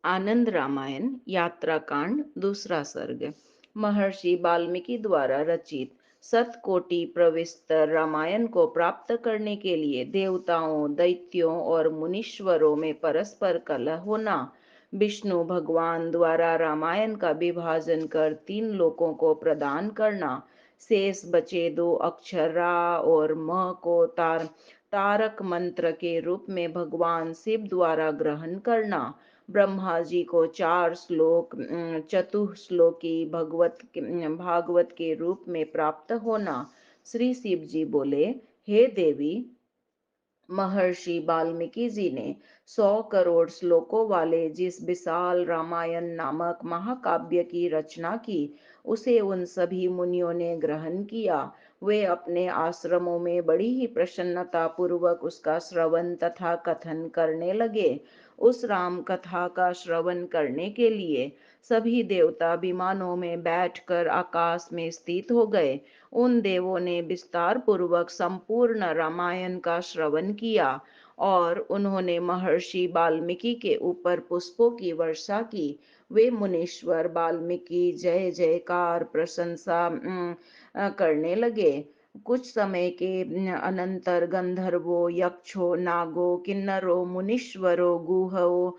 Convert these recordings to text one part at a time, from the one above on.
आनंद रामायण यात्रा कांड दूसरा सर्ग। महर्षि वाल्मीकि द्वारा रचित सतकोटि प्रविस्तर रामायण को प्राप्त करने के लिए देवताओं, दैत्यों और मुनीश्वरों में परस्पर कलह होना। विष्णु भगवान द्वारा रामायण का विभाजन कर तीन लोकों को प्रदान करना। शेष बचे दो अक्षर रा और म को तारक मंत्र के रूप में भगवान शिव द्वारा ग्रहण करना। ब्रह्मा जी को चार श्लोक चतुश्लोकी भागवत के रूप में प्राप्त होना। श्री शिव जी बोले, हे देवी, महर्षि वाल्मीकि जी ने 100 करोड़ श्लोकों वाले जिस विशाल रामायण नामक महाकाव्य की रचना की, उसे उन सभी मुनियों ने ग्रहण किया। वे अपने आश्रमों में बड़ी ही प्रसन्नता पूर्वक उसका श्रवण तथा कथन करने लगे। उस राम कथा का श्रवण करने के लिए सभी देवता विमानों में बैठकर आकाश में स्थित हो गए। उन देवों ने विस्तार पूर्वक संपूर्ण रामायण का श्रवण किया और उन्होंने महर्षि वाल्मीकि के ऊपर पुष्पों की वर्षा की। वे मुनीश्वर वाल्मीकि जय जयकार प्रशंसा करने लगे। कुछ समय के अनंतर गंधर्वों, यक्षों, नागों, किन्नरों, मुनीश्वरों, गुहओं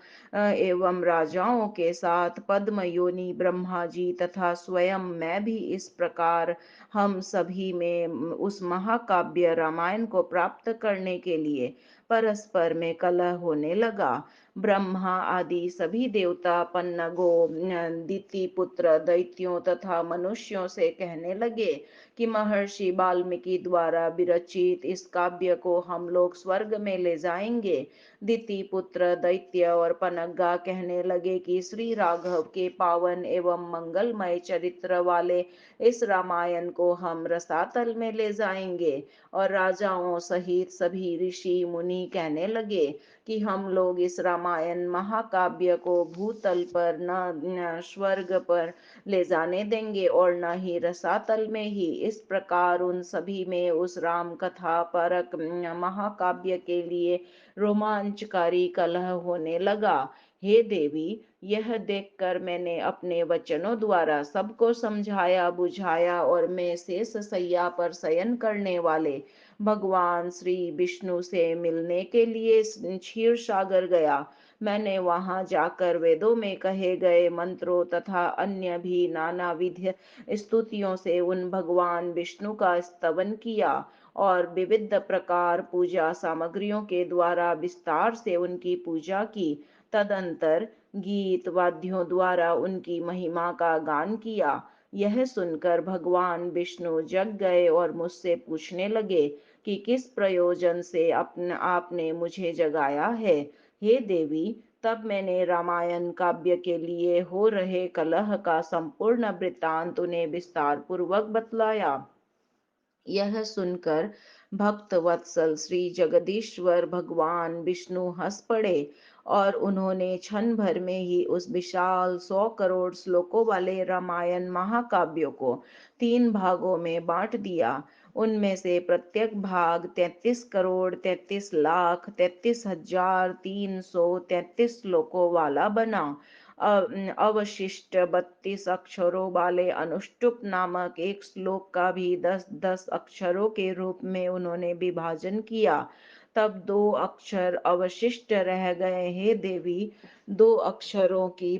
एवं राजाओं के साथ पद्म योनि ब्रह्मा जी तथा स्वयं मैं भी इस प्रकार हम सभी में उस महाकाव्य रामायण को प्राप्त करने के लिए परस्पर में कलह होने लगा। ब्रह्मा आदि सभी देवता पन्नगों, दिति पुत्र दैत्यों तथा मनुष्यों से कहने लगे कि महर्षि वाल्मीकि द्वारा विरचित इस काव्य को हम लोग स्वर्ग में ले जाएंगे। दिति पुत्र दैत्य और पनग्गा कहने लगे कि श्री राघव के पावन एवं मंगलमय चरित्र वाले इस रामायण को हम रसातल में ले जाएंगे। और राजाओं सहित सभी ऋषि मुनि कहने लगे कि हम लोग इस रामायण महाकाव्य को भूतल पर न स्वर्ग पर ले जाने देंगे और न ही रसातल में ही। इस प्रकार उन सभी में उस राम कथा परक महाकाव्य के लिए रोमांचकारी कलह होने लगा। हे देवी, यह देखकर मैंने अपने वचनों द्वारा सबको समझाया बुझाया और मैं शेष शैया पर शयन करने वाले भगवान श्री विष्णु से मिलने के लिए क्षीर सागर गया। मैंने वहां जाकर वेदों में कहे गए मंत्रों तथा अन्य भी नाना विध स्तुतियों से उन भगवान विष्णु का स्तवन किया और विविध प्रकार पूजा सामग्रियों के द्वारा विस्तार से उनकी पूजा की। तदंतर गीत वाद्यों द्वारा उनकी महिमा का गान किया। यह सुनकर भगवान विष्णु जग गए और मुझसे पूछने लगे कि किस प्रयोजन से आपने मुझे जगाया है। हे देवी, तब मैंने रामायण काव्य के लिए हो रहे कलह का संपूर्ण वृत्तांत उन्हें विस्तार पूर्वक बतलाया। यह सुनकर भक्त वत्सल श्री जगदीश्वर भगवान विष्णु हंस पड़े और उन्होंने क्षण भर में ही उस विशाल 100 करोड़ श्लोकों वाले रामायण महाकाव्य को 3 भागों में बांट दिया। उनमें से प्रत्येक भाग 33 करोड़ 33 लाख 33,333 श्लोकों वाला बना। अवशिष्ट 32 अक्षरों वाले अनुष्टुप नामक एक श्लोक का भी 10-10 अक्षरों के रूप में उन्होंने विभाजन किया। तब 2 अक्षर अवशिष्ट रह गए। हे देवी, 2 अक्षरों की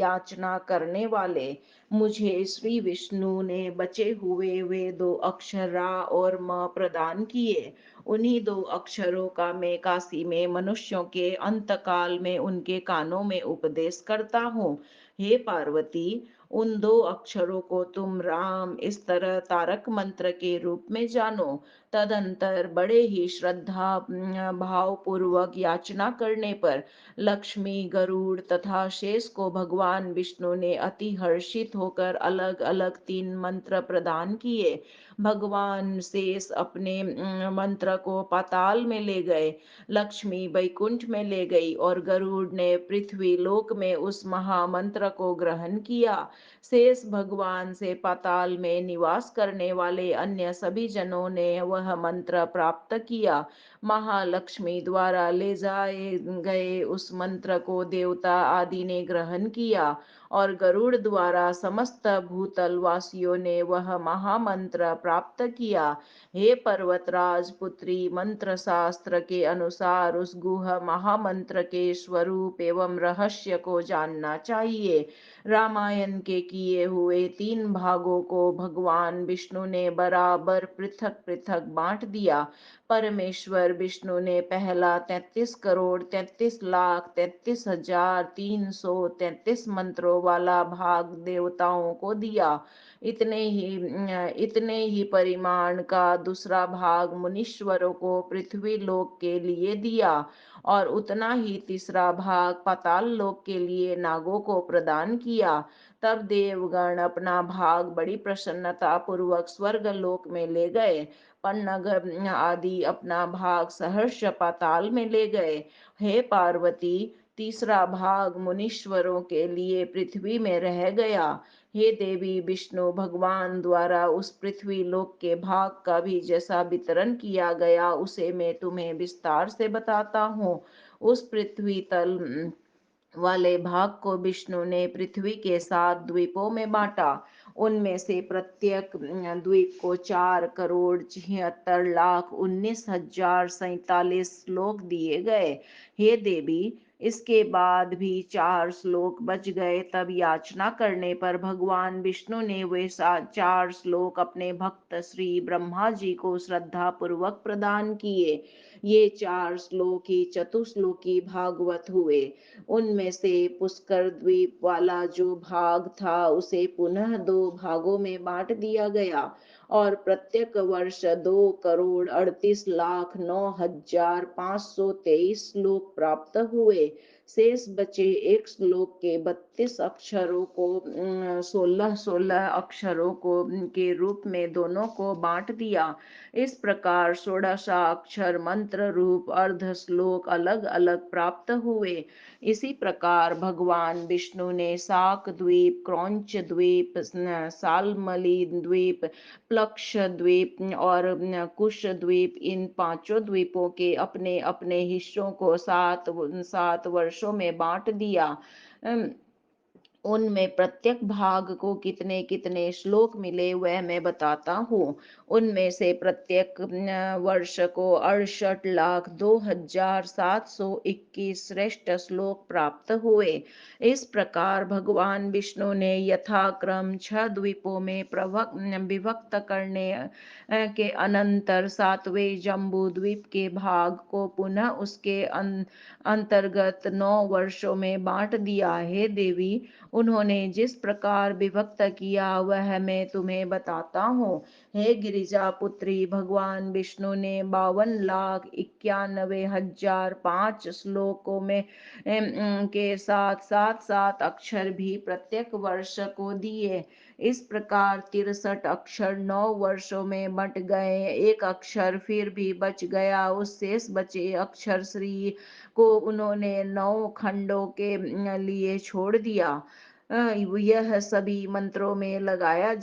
याचना करने वाले मुझे श्री विष्णु ने बचे हुए वे 2 अक्षर रा और म प्रदान किए। उन्हीं 2 अक्षरों का मैं काशी में मनुष्यों के अंतकाल में उनके कानों में उपदेश करता हूँ। हे पार्वती, उन 2 अक्षरों को तुम राम इस तरह तारक मंत्र के रूप में जानो। तदंतर बड़े ही श्रद्धा भाव पूर्वक याचना करने पर लक्ष्मी, गरुड़ तथा शेष को भगवान विष्णु ने अति हर्षित होकर अलग अलग 3 मंत्र प्रदान किए। भगवान शेष अपने मंत्र को पाताल में ले गए, लक्ष्मी वैकुंठ में ले गई और गरुड़ ने पृथ्वी लोक में उस महामंत्र को ग्रहण किया। शेष भगवान से पाताल में निवास करने वाले अन्य सभी जनों ने वह मंत्र प्राप्त किया। महालक्ष्मी द्वारा ले जाए गए उस मंत्र को देवता आदि ने ग्रहण किया और गरुड़ द्वारा समस्त भूतल वासियों ने वह महामंत्र प्राप्त किया। हे पर्वतराज पुत्री, मंत्र शास्त्र के अनुसार उस गुह महामंत्र के स्वरूप एवं रहस्य को जानना चाहिए। रामायण के किए हुए 3 भागों को भगवान विष्णु ने बराबर पृथक पृथक बांट दिया। परमेश्वर विष्णु ने पहला 33,33,33,333 मंत्रों वाला भाग देवताओं को दिया। इतने ही परिमाण का दूसरा भाग मुनीश्वरों को पृथ्वी लोक के लिए दिया और उतना ही तीसरा भाग पाताल लोक के लिए नागों को प्रदान किया। तब देवगण अपना भाग बड़ी प्रसन्नता पूर्वक स्वर्ग लोक में ले गए। पन्नग आदि अपना भाग सहर्ष पाताल में ले गए। हे पार्वती, तीसरा भाग मुनीश्वरों के लिए पृथ्वी में रह गया। हे देवी, विष्णु भगवान द्वारा उस पृथ्वी लोक के भाग का भी जैसा वितरण किया गया उसे मैं तुम्हें विस्तार से बताता हूँ। उस पृथ्वी तल वाले भाग को विष्णु ने पृथ्वी के 7 द्वीपों में बांटा। उनमें से प्रत्येक द्वीप को 4,76,19,047 श्लोक दिए गए। हे देवी, इसके बाद भी 4 श्लोक बच गए। तब याचना करने पर भगवान विष्णु ने वे 4 श्लोक अपने भक्त श्री ब्रह्मा जी को श्रद्धा पूर्वक प्रदान किए। ये 4 श्लोक ही चतुश्लोकी भागवत हुए। उनमें से पुष्कर द्वीप वाला जो भाग था उसे पुनः 2 भागों में बांट दिया गया और प्रत्येक वर्ष 2,38,09,523 श्लोक प्राप्त हुए। शेष बचे एक श्लोक के 32 अक्षरों को 16-16 अक्षरों को के रूप में दोनों को बांट दिया। इस प्रकार 16 अक्षर मंत्र रूप अर्ध श्लोक अलग अलग प्राप्त हुए। इसी प्रकार भगवान विष्णु ने शाक द्वीप, क्रौंच द्वीप, सालमली द्वीप, प्लक्ष द्वीप और कुश द्वीप, इन 5 द्वीपों के अपने अपने हिस्सों को 7 वर्षों में बांट दिया। उनमें प्रत्येक भाग को कितने कितने श्लोक मिले वह मैं बताता हूँ। उनमें से प्रत्येक वर्ष को 68,02,721 श्रेष्ठ श्लोक प्राप्त हुए। इस प्रकार भगवान विष्णु ने यथाक्रम 6 द्वीपों में विभक्त करने के अनंतर 7वें जम्बू द्वीप के भाग को पुनः उसके अंतर्गत 9 वर्षों में बांट दिया। हे देवी, उन्होंने जिस प्रकार विभक्त किया वह मैं तुम्हें बताता हूँ। हे गिरिजा पुत्री, भगवान विष्णु ने 52,91,005 श्लोकों में के साथ 7-7 अक्षर भी प्रत्येक वर्ष को दिए। इस प्रकार 63 अक्षर 9 वर्षों में बंट गए। एक अक्षर फिर भी बच गया। उस शेष बचे अक्षर श्री को उन्होंने 9 खंडों के लिए छोड़ दिया। यह सभी मंत्रों में लगाया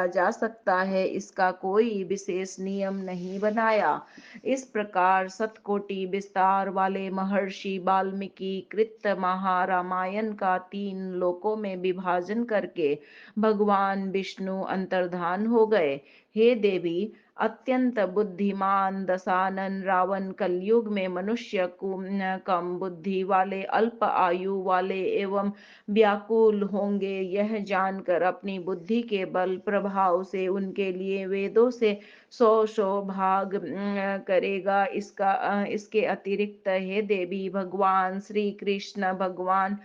जा सकता है, इसका कोई विशेष नियम नहीं बनाया। इस प्रकार सतकोटि विस्तार वाले महर्षि वाल्मीकि कृत महारामायण का 3 लोकों में विभाजन करके भगवान विष्णु अंतर्धान हो गए। हे देवी, अत्यंत बुद्धिमान दशानन रावण कलयुग में मनुष्य को कम बुद्धि वाले, अल्प आयु वाले एवं व्याकुल होंगे, यह जानकर अपनी बुद्धि के बल प्रभाव से उनके लिए वेदों से 100 भाग करेगा। इसके अतिरिक्त हे देवी, भगवान श्री कृष्ण भगवान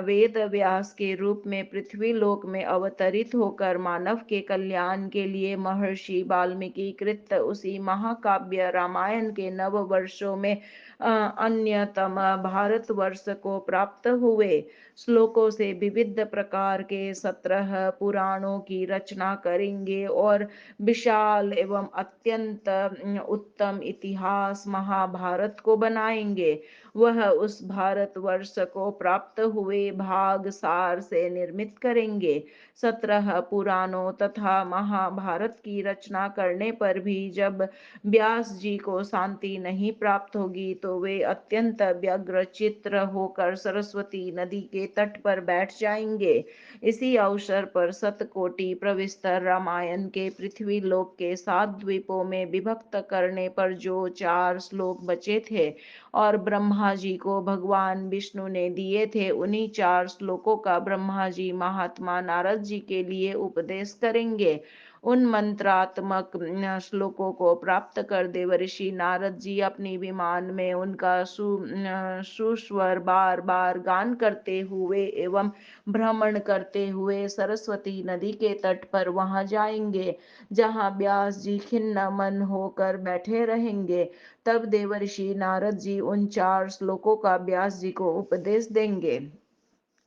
वेद व्यास के रूप में पृथ्वी लोक में अवतरित होकर मानव के कल्याण के लिए महर्षि वाल्मीकि कृत उसी महाकाव्य रामायण के नव वर्षों में अन्यतम भारतवर्ष को प्राप्त हुए। श्लोकों से विविध प्रकार के 17 पुराणों की रचना करेंगे और विशाल एवं अत्यंत उत्तम इतिहास महाभारत को बनाएंगे। वह उस भारतवर्ष को प्राप्त हुए भाग सार से निर्मित करेंगे। 17 पुराणों तथा महाभारत की रचना करने पर भी जब व्यास जी को शांति नहीं प्राप्त होगी तो वे अत्यंत व्यग्र चित्र होकर सरस्वती नदी के तट पर बैठ जाएंगे। इसी अवसर पर सतकोटि प्रविस्तर रामायण के पृथ्वी लोक के 7 द्वीपों में विभक्त करने पर जो 4 श्लोक बचे थे और ब्रह्मा जी को भगवान विष्णु ने दिए थे, उन्हीं 4 श्लोकों का ब्रह्मा जी महात्मा नारद जी के लिए उपदेश करेंगे। उन मंत्रात्मक श्लोकों को प्राप्त कर देवर्षि नारद जी अपनी विमान में उनका सुस्वर बार बार गान करते हुए एवं भ्रमण करते हुए सरस्वती नदी के तट पर वहां जाएंगे, जहां व्यास जी खिन्न मन होकर बैठे रहेंगे। तब देवर्षि नारद जी उन 4 श्लोकों का व्यास जी को उपदेश देंगे।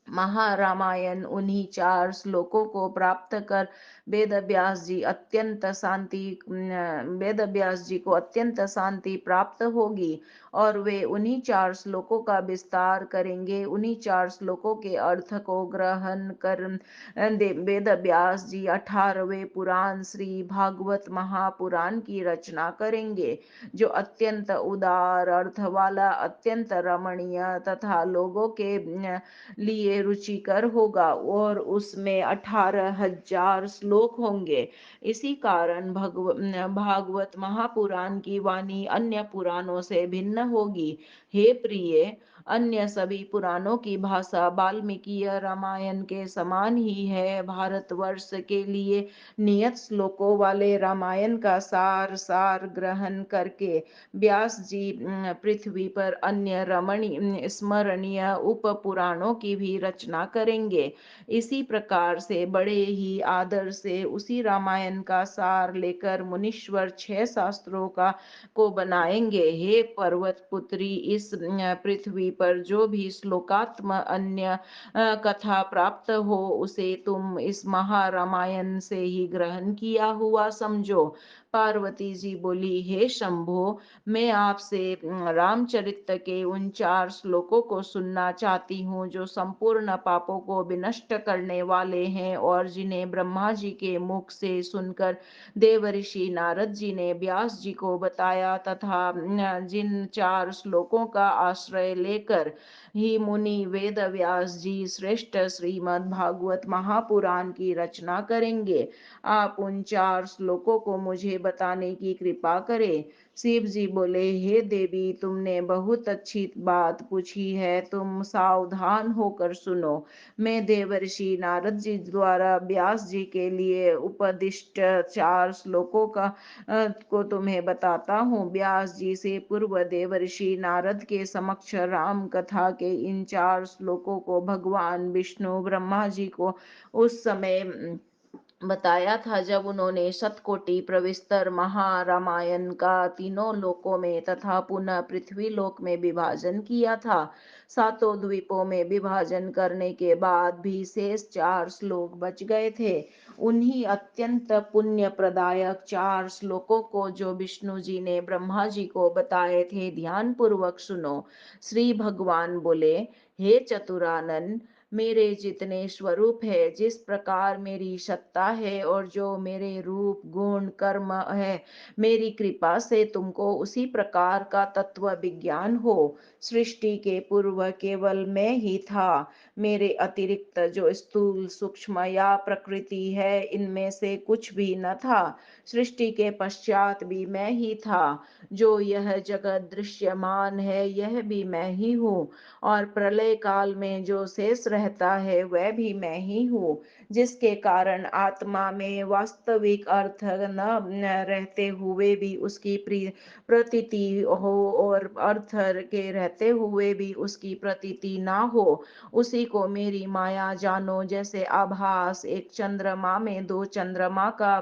महारामायण उन्हीं 4 श्लोकों को प्राप्त कर वेद व्यास जी को अत्यंत शांति प्राप्त होगी और वे उन्हीं 4 श्लोकों का विस्तार करेंगे। उन्हीं 4 श्लोकों के अर्थ को ग्रहण कर वेद व्यास जी 18वें पुराण श्री भागवत महापुराण की रचना करेंगे, जो अत्यंत उदार अर्थ वाला, अत्यंत रमणीय तथा लोगों के लिए रुचिकर होगा और उसमें 18,000 श्लोक होंगे। इसी कारण भागवत महापुराण की वाणी अन्य पुराणों से भिन्न होगी। हे प्रिय, अन्य सभी पुराणों की भाषा वाल्मीकिय रामायण के समान ही है। भारतवर्ष के लिए नियत श्लोकों वाले रामायण का सार सार ग्रहण करके व्यास जी पृथ्वी पर अन्य रमणीय स्मरणीय उप पुराणों की भी रचना करेंगे। इसी प्रकार से बड़े ही आदर से उसी रामायण का सार लेकर मुनीश्वर 6 शास्त्रों का को बनाएंगे। हे पर्वत पुत्री, इस पृथ्वी पर जो भी श्लोकात्म अन्य कथा प्राप्त हो उसे तुम इस महारामायण से ही ग्रहण किया हुआ समझो। पार्वती जी बोली, हे शंभो, मैं आपसे रामचरित के उन 4 श्लोकों को सुनना चाहती हूँ जो संपूर्ण पापों को विनष्ट करने वाले हैं और जिन्हें ब्रह्मा जी के मुख से सुनकर देवर्षि नारद जी ने व्यास जी को बताया तथा जिन 4 श्लोकों का आश्रय लेकर ही मुनि वेद व्यास जी श्रेष्ठ श्रीमद् भागवत महापुराण की रचना करेंगे। आप उन 4 श्लोकों को मुझे बताने की कृपा करें। शिव जी बोले, हे देवी, तुमने बहुत अच्छी बात पूछी है, तुम सावधान होकर सुनो। मैं देवर्षि नारद जी द्वारा व्यास जी के लिए उपदिष्ट 4 श्लोकों को तुम्हें बताता हूँ। व्यास जी से पूर्व देवर्षि नारद के समक्ष राम कथा के इन 4 श्लोकों को भगवान विष्णु ब्रह्मा जी को उस समय बताया था जब उन्होंने शतकोटि प्रविस्तर महारामायण का तीनों लोकों में तथा पुनः पृथ्वी लोक में विभाजन किया था। 7 द्वीपों में विभाजन करने के बाद भी शेष 4 श्लोक बच गए थे। उन्हीं अत्यंत पुण्य प्रदायक 4 श्लोकों को जो विष्णु जी ने ब्रह्मा जी को बताए थे, ध्यान पूर्वक सुनो। श्री भगवान बोले, हे चतुरानन, मेरे जितने स्वरूप है, जिस प्रकार मेरी सत्ता है और जो मेरे रूप गुण कर्म है, मेरी कृपा से तुमको उसी प्रकार का तत्व विज्ञान हो। सृष्टि के पूर्व केवल मैं ही था। मेरे अतिरिक्त जो स्थूल सूक्ष्म या प्रकृति है, इनमें से कुछ भी न था। सृष्टि के पश्चात भी मैं ही था। जो यह जगत दृश्यमान है, यह भी मैं ही हूँ और प्रलय काल में जो शेष रहता है वह भी मैं ही हूँ, जिसके कारण आत्मा में वास्तविक अर्थ न रहते हुए भी उसकी प्रतीति हो और अर्थ के रहते हुए भी उसकी प्रतीति ना हो, उसी को मेरी माया जानो। जैसे आभास एक चंद्रमा में दो चंद्रमा का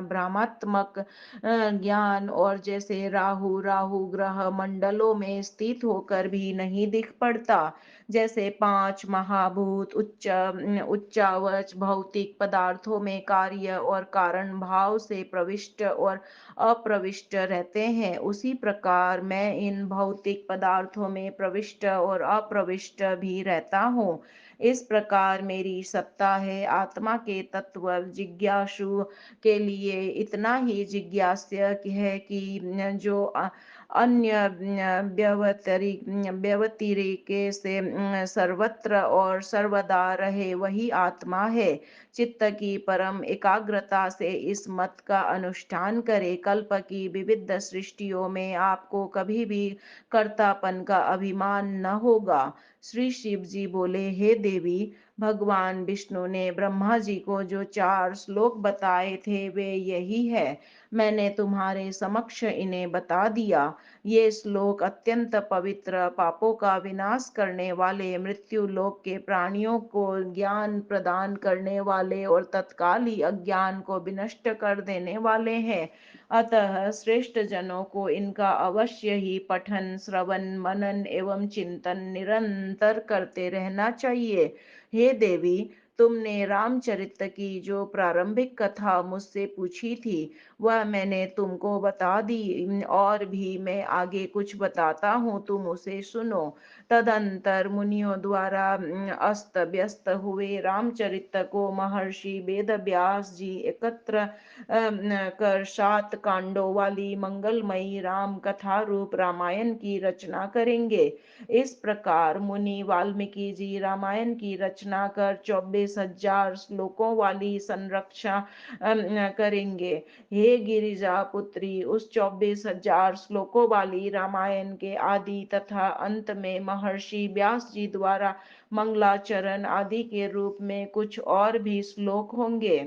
भ्रामात्मक ज्ञान, और जैसे राहु राहु ग्रह मंडलों में स्थित होकर भी नहीं दिख पड़ता, जैसे पांच महाभूत उच्चावच भौतिक पदार्थों में कार्य और कारण भाव से प्रविष्ट और अप्रविष्ट रहते हैं, उसी प्रकार मैं इन भौतिक पदार्थों में प्रविष्ट और अप्रविष्ट भी रहता हूँ। इस प्रकार मेरी सत्ता है। आत्मा के तत्व जिज्ञासु के लिए इतना ही जिज्ञास्य है कि जो अन्य व्यवतिरिके से सर्वत्र और सर्वदा रहे वही आत्मा है। चित्त की परम एकाग्रता से इस मत का अनुष्ठान करे। कल्प की विविध सृष्टियों में आपको कभी भी कर्तापन का अभिमान न होगा। श्री शिव जी बोले, हे देवी, भगवान विष्णु ने ब्रह्मा जी को जो 4 श्लोक बताए थे वे यही है। मैंने तुम्हारे समक्ष इन्हें बता दिया। ये श्लोक अत्यंत पवित्र, पापों का विनाश करने वाले, मृत्यु लोक के प्राणियों को ज्ञान प्रदान करने वाले और तत्काल ही अज्ञान को विनष्ट कर देने वाले हैं। अतः श्रेष्ठ जनों को इनका अवश्य ही पठन, श्रवण, मनन एवं चिंतन निरंतर करते रहना चाहिए। हे देवी, तुमने रामचरित की जो प्रारंभिक कथा मुझसे पूछी थी वह मैंने तुमको बता दी, और भी मैं आगे कुछ बताता हूँ, तुम उसे सुनो। तदंतर मुनियों द्वारा अस्त व्यस्त हुए रामचरित को महर्षि वेद व्यास जी एकत्र कर 7 कांडों वाली मंगलमयी राम कथा रूप रामायण की रचना करेंगे। इस प्रकार मुनि वाल्मीकि जी रामायण की रचना कर 24,000 श्लोकों वाली संरक्षा करेंगे। हे गिरिजा पुत्री, उस 24,000 श्लोकों वाली रामायण के आदि तथा अंत में महर्षि व्यास जी द्वारा मंगलाचरण आदि के रूप में कुछ और भी श्लोक होंगे।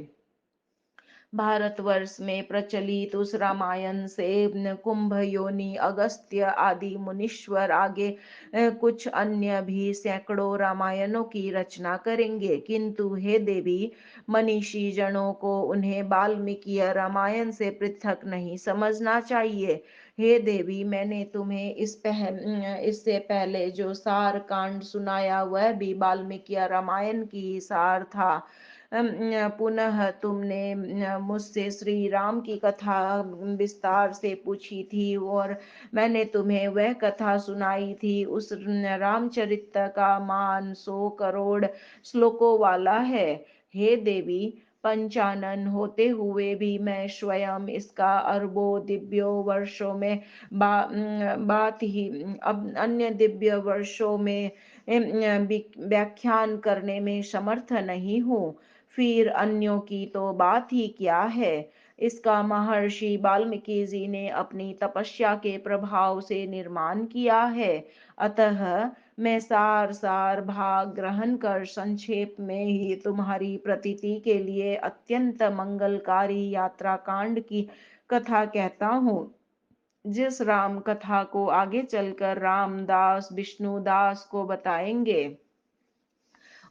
भारतवर्ष में प्रचलित उस रामायण से कुंभ योनि अगस्त्य आदि मुनीश्वर आगे कुछ अन्य भी सैकड़ों रामायणों की रचना करेंगे, किंतु हे देवी, मनीषी जनों को उन्हें वाल्मीकि रामायण से पृथक नहीं समझना चाहिए। हे देवी, मैंने तुम्हें इससे पहले जो सार कांड सुनाया वह भी वाल्मीकि रामायण की सार था। पुनः तुमने मुझसे श्री राम की कथा विस्तार से पूछी थी और मैंने तुम्हें वह कथा सुनाई थी। उस रामचरित का मान 100 करोड़ श्लोकों वाला है। हे देवी, पंचानन होते हुए भी मैं स्वयं इसका अरबों दिव्यों वर्षों में बात ही अब अन्य दिव्य वर्षों में व्याख्यान करने में समर्थ नहीं हूँ। फिर अन्यों की तो बात ही क्या है। इसका महर्षि वाल्मीकि जी ने अपनी तपस्या के प्रभाव से निर्माण किया है। अतः मैं सार सार भाग ग्रहण कर संक्षेप में ही तुम्हारी प्रतीति के लिए अत्यंत मंगलकारी यात्रा कांड की कथा कहता हूँ, जिस राम कथा को आगे चलकर रामदास विष्णुदास को बताएंगे।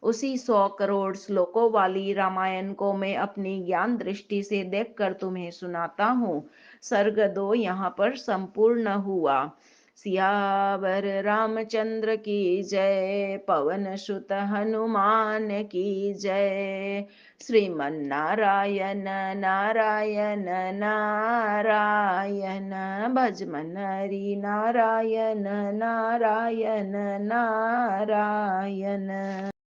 उसी 100 करोड़ श्लोकों वाली रामायण को मैं अपनी ज्ञान दृष्टि से देखकर तुम्हें सुनाता हूँ। सर्ग 2 यहाँ पर संपूर्ण हुआ। सियावर रामचंद्र की जय, पवन सुत हनुमान की जय। श्रीमन नारायण नारायण नारायण, भजमन हरि नारायण नारायण नारायण।